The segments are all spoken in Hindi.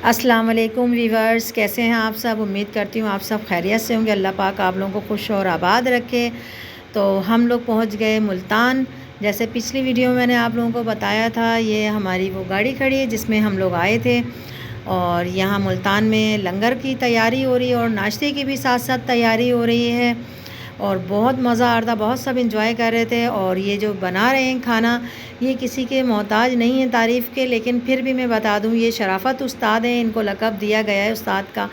अस्सलाम वालेकुम वीवर्स, कैसे हैं आप सब। उम्मीद करती हूँ आप सब खैरियत से होंगे। अल्लाह पाक आप लोगों को खुश और आबाद रखे। तो हम लोग पहुँच गए मुल्तान। जैसे पिछली वीडियो में मैंने आप लोगों को बताया था, ये हमारी वो गाड़ी खड़ी है जिसमें हम लोग आए थे। और यहाँ मुल्तान में लंगर की तैयारी हो रही है और नाश्ते की भी साथ साथ तैयारी हो रही है। और बहुत मज़ा आ रहा था, बहुत सब इंजॉय कर रहे थे। और ये जो बना रहे हैं खाना, ये किसी के मोहताज नहीं है तारीफ़ के, लेकिन फिर भी मैं बता दूं, ये शराफत उस्ताद हैं, इनको लक़ब दिया गया है उस्ताद का।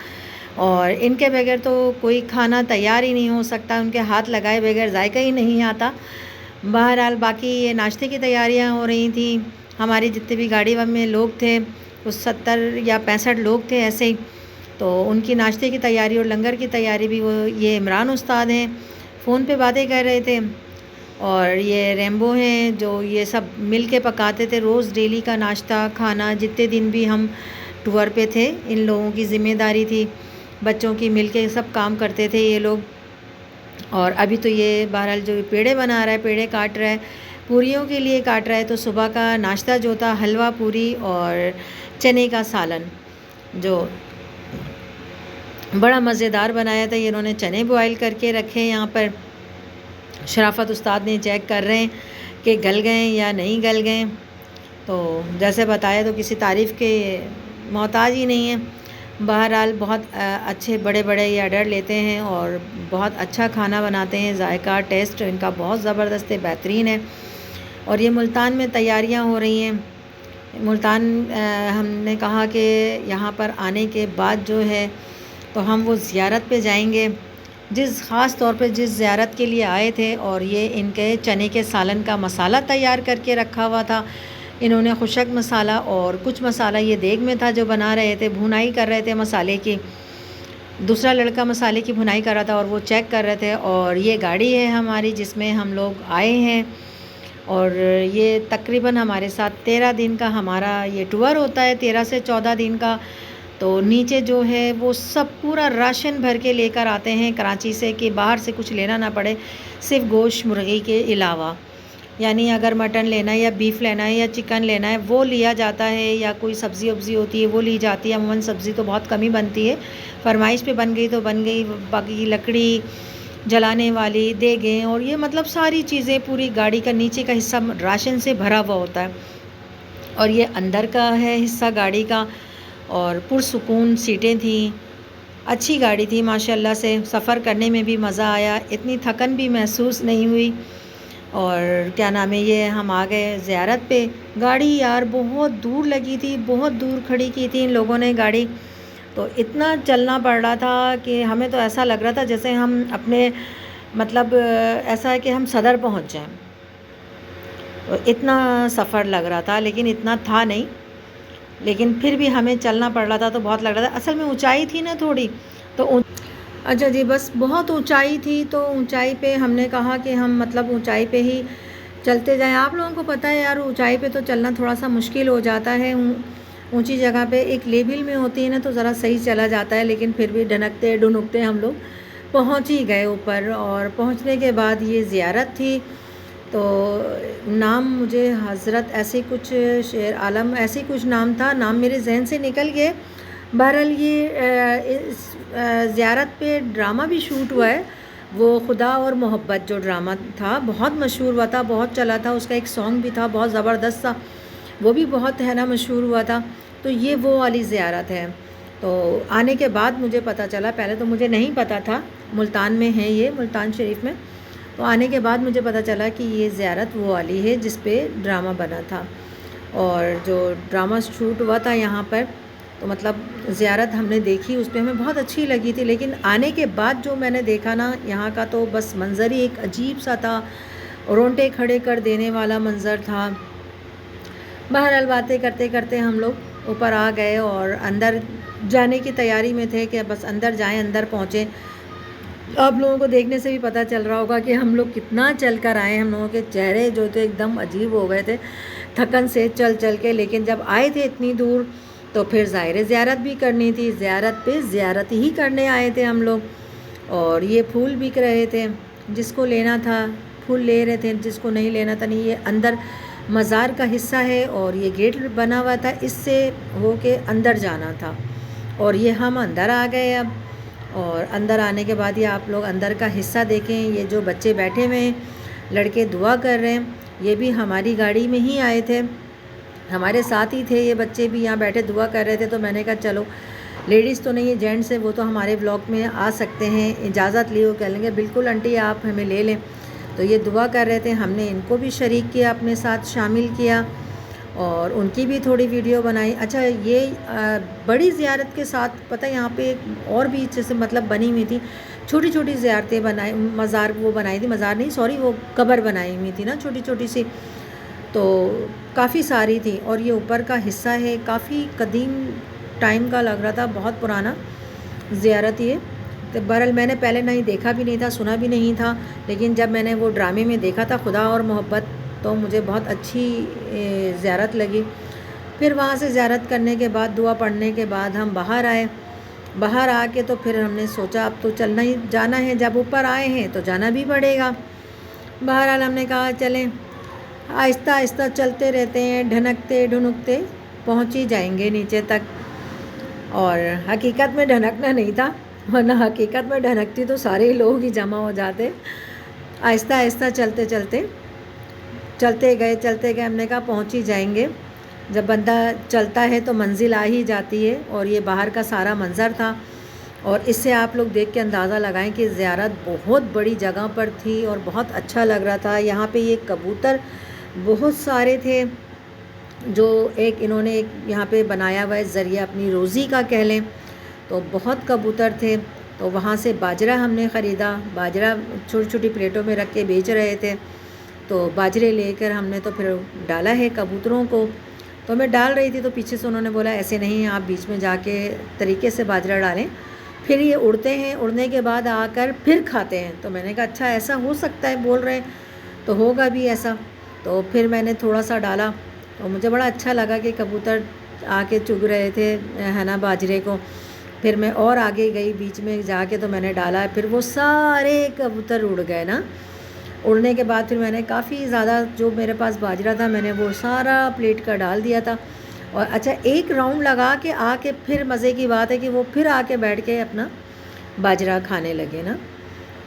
और इनके बगैर तो कोई खाना तैयार ही नहीं हो सकता, उनके हाथ लगाए बगैर जायका ही नहीं आता। बहरहाल बाकी ये नाश्ते की तैयारियां हो रही थी। हमारी जितने भी गाड़ी में लोग थे, कुछ 70 या 65 लोग थे ऐसे ही। तो उनकी नाश्ते की तैयारी और लंगर की तैयारी भी वो ये इमरान उस्ताद हैं, फ़ोन पे बातें कर रहे थे। और ये रेम्बो हैं जो ये सब मिल के पकाते थे रोज़ डेली का नाश्ता खाना। जितने दिन भी हम टूर पे थे, इन लोगों की ज़िम्मेदारी थी, बच्चों की मिल के सब काम करते थे ये लोग। और अभी तो ये बहरहाल जो पेड़े बना रहा है, पेड़े काट रहा है, पूरियों के लिए काट रहा है। तो सुबह का नाश्ता जो था, हलवा पूरी और चने का सालन, जो बड़ा मज़ेदार बनाया था। ये इन्होंने चने बॉयल करके रखे हैं यहाँ पर। शराफत उस्ताद ने चेक कर रहे हैं कि गल गए या नहीं गल गए। तो जैसे बताया, तो किसी तारीफ़ के मोहताज ही नहीं है। बहरहाल बहुत अच्छे बड़े बड़े ये ऑर्डर लेते हैं और बहुत अच्छा खाना बनाते हैं। जायका टेस्ट इनका बहुत ज़बरदस्त है, बेहतरीन है। और ये मुल्तान में तैयारियां हो रही हैं। मुल्तान हमने कहा कि यहाँ पर आने के बाद जो है तो हम वो ज़ियारत पे जाएंगे, जिस ख़ास तौर पे जिस ज़ियारत के लिए आए थे। और ये इनके चने के सालन का मसाला तैयार करके रखा हुआ था इन्होंने, खुशक मसाला। और कुछ मसाला ये देग में था जो बना रहे थे, भुनाई कर रहे थे मसाले की। दूसरा लड़का मसाले की भुनाई कर रहा था और वो चेक कर रहे थे। और ये गाड़ी है हमारी जिसमें हम लोग आए हैं। और ये तकरीबन हमारे साथ 13 दिन का हमारा ये टूर होता है, 13 से 14 दिन का। तो नीचे जो है वो सब पूरा राशन भर के लेकर आते हैं कराची से, कि बाहर से कुछ लेना ना पड़े, सिर्फ गोश्त मुर्गी के अलावा। यानी अगर मटन लेना है या बीफ लेना है या चिकन लेना है वो लिया जाता है, या कोई सब्ज़ी वब्ज़ी होती है वो ली जाती है। अमूमन सब्ज़ी तो बहुत कम ही बनती है, फरमाइश पे बन गई तो बन गई। बाकी लकड़ी जलाने वाली देगें और ये मतलब सारी चीज़ें, पूरी गाड़ी का नीचे का हिस्सा राशन से भरा हुआ होता है। और ये अंदर का है हिस्सा गाड़ी का। और पुरसुकून सीटें थी, अच्छी गाड़ी थी माशाल्लाह से। सफ़र करने में भी मज़ा आया, इतनी थकन भी महसूस नहीं हुई। और क्या नाम है, ये हम आ गए ज़ियारत पे। गाड़ी यार बहुत दूर लगी थी, बहुत दूर खड़ी की थी इन लोगों ने गाड़ी। तो इतना चलना पड़ रहा था कि हमें तो ऐसा लग रहा था जैसे हम अपने मतलब ऐसा है कि हम सदर पहुंच जाएं। तो इतना सफ़र लग रहा था, लेकिन इतना था नहीं, लेकिन फिर भी हमें चलना पड़ रहा था तो बहुत लग रहा था। असल में ऊंचाई थी ना थोड़ी, तो अच्छा जी, बस बहुत ऊंचाई थी। तो ऊंचाई पे हमने कहा कि हम मतलब ऊंचाई पे ही चलते जाएं। आप लोगों को पता है यार, ऊंचाई पे तो चलना थोड़ा सा मुश्किल हो जाता है। ऊंची जगह पे एक लेवल में होती है ना तो ज़रा सही चला जाता है, लेकिन फिर भी डनकते डुनुकते हम लोग पहुंच ही गए ऊपर। और पहुंचने के बाद ये ज़ियारत थी। तो नाम मुझे हज़रत ऐसे कुछ, शेर आलम ऐसे कुछ नाम था, नाम मेरे जहन से निकल गए। बहरहाल ये इस ज़ियारत पे ड्रामा भी शूट हुआ है, वो खुदा और मोहब्बत जो ड्रामा था बहुत मशहूर हुआ था, बहुत चला था। उसका एक सॉन्ग भी था बहुत ज़बरदस्त सा, वो भी बहुत है ना मशहूर हुआ था। तो ये वो वाली ज़ियारत है। तो आने के बाद मुझे पता चला, पहले तो मुझे नहीं पता था मुल्तान में है ये, मुल्तान शरीफ में। तो आने के बाद मुझे पता चला कि ये ज़ियारत वो वाली है जिस पे ड्रामा बना था। और जो ड्रामा शूट हुआ था यहाँ पर, तो मतलब ज़ियारत हमने देखी, उस पर हमें बहुत अच्छी लगी थी। लेकिन आने के बाद जो मैंने देखा ना यहाँ का, तो बस मंज़र ही एक अजीब सा था, रोंगटे खड़े कर देने वाला मंज़र था। बहरहाल बातें करते करते हम लोग ऊपर आ गए और अंदर जाने की तैयारी में थे कि बस अंदर जाएं, अंदर पहुँचें। आप लोगों को देखने से भी पता चल रहा होगा कि हम लोग कितना चल कर आए। हम लोगों के चेहरे जो थे एकदम अजीब हो गए थे थकन से चल चल के। लेकिन जब आए थे इतनी दूर तो फिर ज़ाहिर ज़ियारत भी करनी थी, ज़ियारत पे ज़ियारत ही करने आए थे हम लोग। और ये फूल बिक रहे थे, जिसको लेना था फूल ले रहे थे, जिसको नहीं लेना था नहीं। ये अंदर मज़ार का हिस्सा है और ये गेट बना हुआ था, इससे हो के अंदर जाना था। और ये हम अंदर आ गए अब। और अंदर आने के बाद ये आप लोग अंदर का हिस्सा देखें। ये जो बच्चे बैठे हुए हैं, लड़के दुआ कर रहे हैं, ये भी हमारी गाड़ी में ही आए थे, हमारे साथ ही थे। ये बच्चे भी यहाँ बैठे दुआ कर रहे थे। तो मैंने कहा चलो, लेडीज़ तो नहीं है, जेंट्स है, वो तो हमारे ब्लॉग में आ सकते हैं, इजाज़त ली। वो कह लेंगे बिल्कुल आंटी आप हमें ले लें। तो ये दुआ कर रहे थे, हमने इनको भी शरीक किया, अपने साथ शामिल किया और उनकी भी थोड़ी वीडियो बनाई। अच्छा, ये बड़ी ज़ियारत के साथ पता है यहाँ पे और भी जैसे मतलब बनी हुई थी, छोटी छोटी ज़ियारतें बनाई, मज़ार वो बनाई थी, मज़ार नहीं सॉरी, वो कब्र बनाई हुई थी ना छोटी छोटी सी, तो काफ़ी सारी थी। और ये ऊपर का हिस्सा है, काफ़ी कदीम टाइम का लग रहा था, बहुत पुराना ज़ियारत ये। तो बहरहाल मैंने पहले नहीं देखा भी नहीं था, सुना भी नहीं था, लेकिन जब मैंने वो ड्रामे में देखा था खुदा और मोहब्बत, तो मुझे बहुत अच्छी ज़ियारत लगी। फिर वहाँ से ज़ियारत करने के बाद, दुआ पढ़ने के बाद हम बाहर आए। बाहर आके तो फिर हमने सोचा अब तो चलना ही जाना है, जब ऊपर आए हैं तो जाना भी पड़ेगा। बहरहाल हमने कहा चलें, आहिस्ता आहिस्ता चलते रहते हैं, ढनकते ढुनकते पहुँच ही जाएंगे नीचे तक। और हकीकत में ढनकना नहीं था, वरना हकीकत में ढनकती तो सारे लोग ही जमा हो जाते। आहिस्ता आहिस्ता चलते गए, हमने कहा पहुँच ही जाएंगे। जब बंदा चलता है तो मंजिल आ ही जाती है। और ये बाहर का सारा मंज़र था, और इससे आप लोग देख के अंदाज़ा लगाएं कि ज़ियारत बहुत बड़ी जगह पर थी और बहुत अच्छा लग रहा था। यहाँ पे ये कबूतर बहुत सारे थे, जो एक इन्होंने एक यहाँ पे बनाया हुआ है ज़रिया अपनी रोज़ी का कह लें, तो बहुत कबूतर थे। तो वहाँ से बाजरा हमने ख़रीदा, बाजरा छोटी छोटी प्लेटों में रख के बेच रहे थे, तो बाजरे लेकर हमने तो फिर डाला है कबूतरों को। तो मैं डाल रही थी तो पीछे से उन्होंने बोला ऐसे नहीं, आप बीच में जाके तरीके से बाजरा डालें, फिर ये उड़ते हैं, उड़ने के बाद आकर फिर खाते हैं। तो मैंने कहा अच्छा ऐसा हो सकता है, बोल रहे हैं तो होगा भी ऐसा। तो फिर मैंने थोड़ा सा डाला, तो मुझे बड़ा अच्छा लगा कि कबूतर आके चुग रहे थे है ना बाजरे को। फिर मैं और आगे गई बीच में जाके, तो मैंने डाला, फिर वो सारे कबूतर उड़ गए ना। उड़ने के बाद फिर मैंने काफ़ी ज़्यादा जो मेरे पास बाजरा था, मैंने वो सारा प्लेट का डाल दिया था। और अच्छा, एक राउंड लगा के आके फिर मज़े की बात है कि वो फिर आके बैठ के अपना बाजरा खाने लगे ना।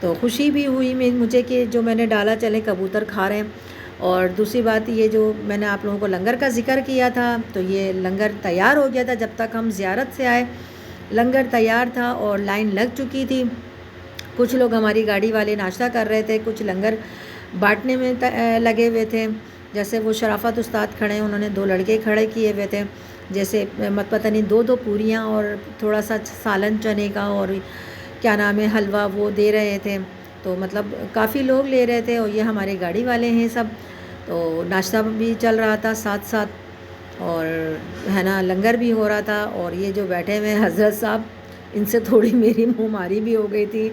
तो खुशी भी हुई मुझे कि जो मैंने डाला चले कबूतर खा रहे हैं। और दूसरी बात ये, जो मैंने आप लोगों को लंगर का ज़िक्र किया था, तो ये लंगर तैयार हो गया था जब तक हम ज़ियारत से आए। लंगर तैयार था और लाइन लग चुकी थी। कुछ लोग हमारी गाड़ी वाले नाश्ता कर रहे थे, कुछ लंगर बांटने में लगे हुए थे। जैसे वो शराफत उस्ताद खड़े हैं, उन्होंने 2 लड़के खड़े किए हुए थे, जैसे पता नहीं 2-2 पूरियाँ और थोड़ा सा सालन चने का और क्या नाम है हलवा वो दे रहे थे। तो मतलब काफ़ी लोग ले रहे थे, और ये हमारे गाड़ी वाले हैं सब। तो नाश्ता भी चल रहा था साथ साथ, और है ना लंगर भी हो रहा था। और ये जो बैठे हुए हज़रत साहब, इनसे थोड़ी मेरी मुँहमारी भी हो गई थी।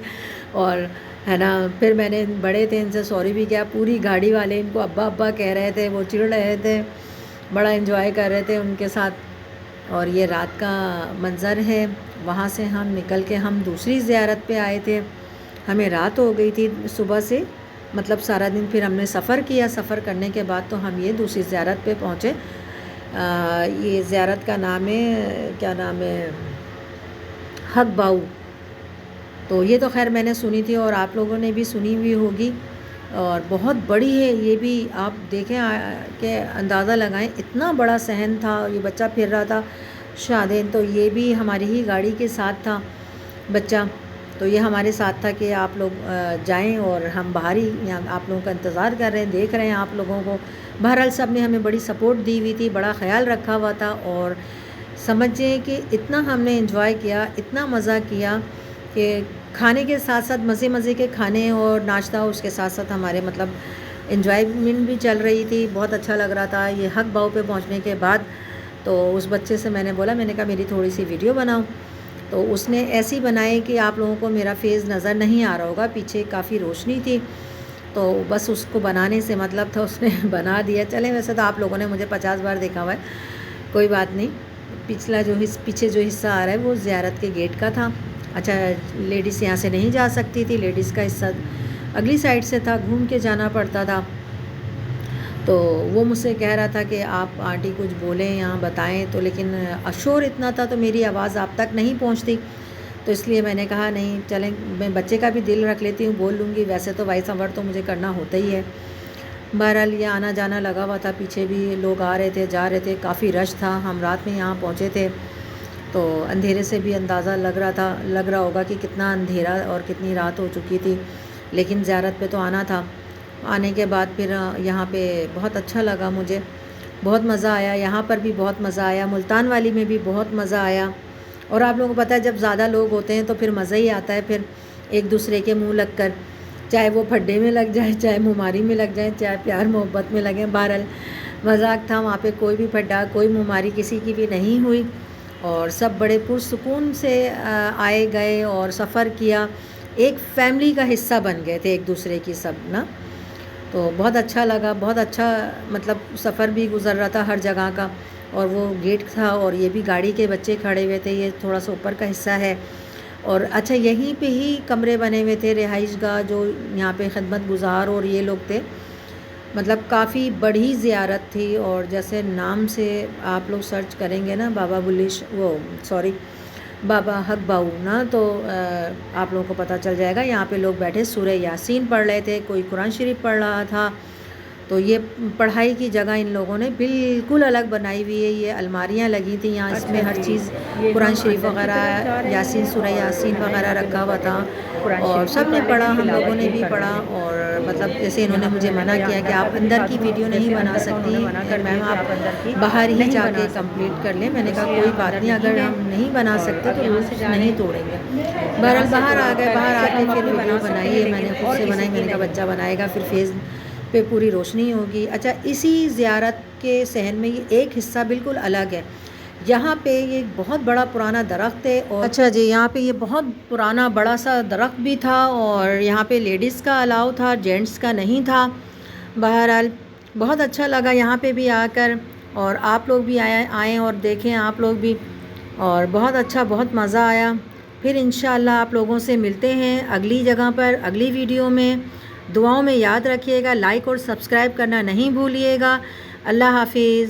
और है ना, फिर मैंने बड़े थे इनसे सॉरी भी किया। पूरी गाड़ी वाले इनको अब्बा अब्बा कह रहे थे, वो चिढ़ रहे थे, बड़ा एंजॉय कर रहे थे उनके साथ। और ये रात का मंज़र है। वहाँ से हम निकल के हम दूसरी ज़ियारत पे आए थे। हमें रात हो गई थी सुबह से, मतलब सारा दिन फिर हमने सफ़र किया। सफ़र करने के बाद तो हम ये दूसरी ज़ियारत पे पहुँचे। ये ज़ियारत का नाम है, क्या नाम है, हक बाऊ। तो ये तो खैर मैंने सुनी थी और आप लोगों ने भी सुनी हुई होगी, और बहुत बड़ी है ये भी। आप देखें के अंदाज़ा लगाएं, इतना बड़ा सहन था। ये बच्चा फिर रहा था शादेन, तो ये भी हमारी ही गाड़ी के साथ था बच्चा। तो ये हमारे साथ था कि आप लोग जाएं, और हम बाहर ही यहाँ आप लोगों का इंतज़ार कर रहे हैं, देख रहे हैं आप लोगों को। बहरहाल सब ने हमें बड़ी सपोर्ट दी हुई थी, बड़ा ख्याल रखा हुआ था। और समझें कि इतना हमने एंजॉय किया, इतना मज़ा किया कि खाने के साथ साथ मज़े के खाने और नाश्ता, उसके साथ साथ हमारे मतलब एंजॉयमेंट भी चल रही थी। बहुत अच्छा लग रहा था। ये हक बाऊ पे पहुंचने के बाद तो उस बच्चे से मैंने बोला, मैंने कहा मेरी थोड़ी सी वीडियो बनाओ। तो उसने ऐसी बनाई कि आप लोगों को मेरा फेस नज़र नहीं आ रहा होगा, पीछे काफ़ी रोशनी थी। तो बस उसको बनाने से मतलब था, उसने बना दिया। चलें, वैसे तो आप लोगों ने मुझे 50 बार देखा हुआ है, कोई बात नहीं। पिछला जो पीछे जो हिस्सा आ रहा है वो ज़ियारत के गेट का था। अच्छा, लेडीज़ यहाँ से नहीं जा सकती थी, लेडीज़ का हिस्सा अगली साइड से था, घूम के जाना पड़ता था। तो वो मुझसे कह रहा था कि आप आंटी कुछ बोलें यहाँ बताएं, तो लेकिन शोर इतना था तो मेरी आवाज़ आप तक नहीं पहुँचती, तो इसलिए मैंने कहा नहीं चलें, मैं बच्चे का भी दिल रख लेती हूँ, बोल लूँगी, वैसे तो वॉइस ओवर तो मुझे करना होता ही है। बहरहाल ये आना जाना लगा हुआ था, पीछे भी लोग आ रहे थे जा रहे थे, काफ़ी रश था। हम रात में यहाँ पहुँचे थे तो अंधेरे से भी अंदाज़ा लग रहा होगा कि कितना अंधेरा और कितनी रात हो चुकी थी, लेकिन ज़ियारत पे तो आना था। आने के बाद फिर यहाँ पे बहुत अच्छा लगा, मुझे बहुत मज़ा आया, यहाँ पर भी बहुत मज़ा आया, मुल्तान वाली में भी बहुत मज़ा आया। और आप लोगों को पता है जब ज़्यादा लोग होते हैं तो फिर मज़ा ही आता है, फिर एक दूसरे के मुँह लग कर, चाहे वो फड्डे में लग जाए, चाहे मुमारी में लग जाए, चाहे प्यार मोहब्बत में लगे, बहरहाल मजाक था। वहाँ पे कोई भी फड्डा कोई मुमारी किसी की भी नहीं हुई और सब बड़े पुरसुकून से आए गए और सफ़र किया, एक फैमिली का हिस्सा बन गए थे एक दूसरे की सब ना। तो बहुत अच्छा लगा, बहुत अच्छा मतलब सफ़र भी गुजर रहा था हर जगह का। और वो गेट था और ये भी गाड़ी के बच्चे खड़े हुए थे, ये थोड़ा सा ऊपर का हिस्सा है। और अच्छा यहीं पे ही कमरे बने हुए थे रिहाइश गाह, जो यहाँ पे खिदमत गुजार और ये लोग थे। मतलब काफ़ी बड़ी ज़ियारत थी। और जैसे नाम से आप लोग सर्च करेंगे ना बाबा बाबा हक बाऊ ना, तो आप लोगों को पता चल जाएगा। यहाँ पे लोग बैठे सूरह यासीन पढ़ रहे थे, कोई कुरान शरीफ पढ़ रहा था। तो ये पढ़ाई की जगह इन लोगों ने बिल्कुल अलग बनाई हुई है। ये अलमारियाँ लगी थी यहाँ, इसमें हर चीज़ कुरान शरीफ वगैरह, यासीन सूरह यासीन वगैरह रखा हुआ था और सब ने पढ़ा, हम लोगों ने भी पढ़ा। और मतलब जैसे इन्होंने मुझे मना किया कि आप अंदर की वीडियो नहीं बना सकती, मैम आप बाहर ही जाके कंप्लीट कर लें। मैंने कहा कोई बात नहीं, अगर हम नहीं बना सकते तो रूल्स नहीं तोड़ेंगे। बहरहाल बाहर आ गए, बाहर आके फिर वीडियो बनाई है, मैंने खुद से बनाई। मैंने कहा बच्चा बनाएगा फिर फेस पे पूरी रोशनी होगी। अच्छा इसी ज़ियारत के सहन में ये एक हिस्सा बिल्कुल अलग है। यहाँ पे ये बहुत बड़ा पुराना दरख्त है और अच्छा जी यहाँ पे ये बहुत पुराना बड़ा सा दरख्त भी था और यहाँ पे लेडीज़ का अलाउ था, जेंट्स का नहीं था। बहरहाल बहुत अच्छा लगा यहाँ पे भी आकर, और आप लोग भी आएँ और देखें आप लोग भी, और बहुत अच्छा, बहुत मज़ा आया। फिर इंशाअल्लाह आप लोगों से मिलते हैं अगली जगह पर, अगली वीडियो में। दुआओं में याद रखिएगा, लाइक और सब्सक्राइब करना नहीं भूलिएगा। अल्लाह हाफिज़।